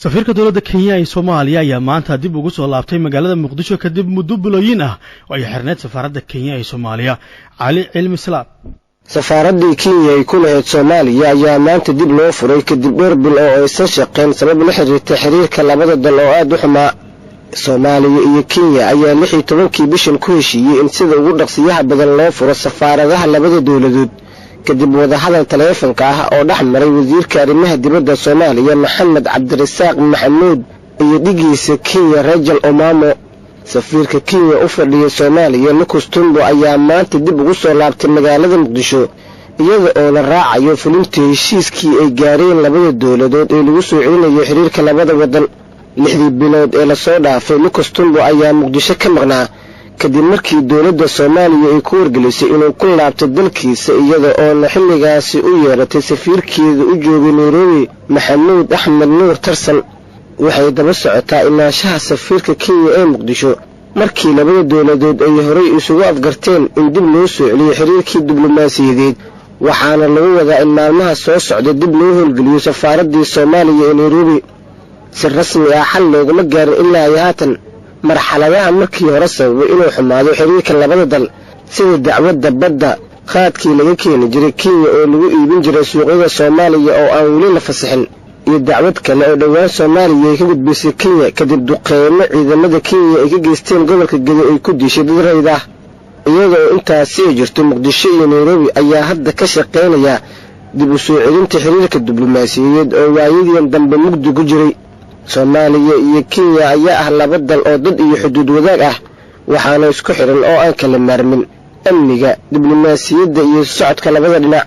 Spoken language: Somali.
safiirka dawladda Kenya ee Soomaaliya ayaa maanta dib ugu soo laabtay magaalada Muqdisho kadib muddo bilooyin ah oo ay xirneed safaaradda Kenya ee Soomaaliya. Cali Cilmi Salaad safaaradda Kenya ee ku lahayd Soomaaliya ayaa maanta dib loo furay kadib dhowr bil oo aysan shaqeyn sabab la xiriirta xiriirka labada dal oo aad u xumaa. Soomaaliya iyo Kenya ayaa 16kii bishan ku heshiiyay in sida ugu dhaqsiyaha badan loo furo safaaradaha labada dawladood kadib wada hadal taleefanka ah oo dhaxmaray wasiirka arrimaha dibadda Soomaaliya Maxamed Cabdirasaaq Maxamuud iyo dhigiisa Kenya Rajal Omamo. safiirka Kenya u fadhiya Soomaaliya Lucas Tumbo ayaa maanta dib ugu soo laabtay magaalada Muqdisho iyada oo la raacayo fulinta heshiiskii ay gaareen labada dawladood ee lagu soo celinayo xiriirka labada wadan. 6 bilood ee la soo dhaafay Lucas Tumbo ayaa Muqdisho ka maqnaa kadib markii dawladda Soomaaliya ay ku wargelisay inuu ku laabto dalkiisa iyada oo xilligaasi u yeeratay safiirkeeda u joogay Nairobi Maxamuud Axmed Nuur Tarsan. waxay daba socotaa imaanshaha safiirka Kenya ee Muqdisho markii labada dawladood ay horay isugu afgarteen in dib loo soo celiyo xiriirkii diblomaasiyadeed waxaana lagu wadaa in maalmaha soo socda dib loo howlgeliyo safaaradda Soomaaliya ee Nairobi. si rasmi ah xal loogama gaarin ilaa haatan marxaladaha markii hore sababay inuu xumaado xiriirka labada dal sida dacwadda badda qaadkii laga keeni jiray Kenya oo lagu iibin jiray suuqyada Soomaaliya oo aan weli la fasaxin iyo dacwad kale oo dhawaan Soomaaliya ay ka gudbisay Kenya kadib duqeymo ciidamada Kenya ay ka geysteen gobolka Gedo ay ku dishay dad rayid ah. iyadoo intaasi jirto Muqdisho iyo Nairobi ayaa hadda ka shaqeynaya dib u soo celinta xiriirka diblomaasiyadeed oo waayadii dambe mugdi ku jiray. Soomaaliya iyo Kenya ayaa ah laba dal oo dad iyo xuduud wadaag ah waxaana isku xiran oo aan kala maarmin amniga diblomaasiyadda iyo socodka labada dhinac.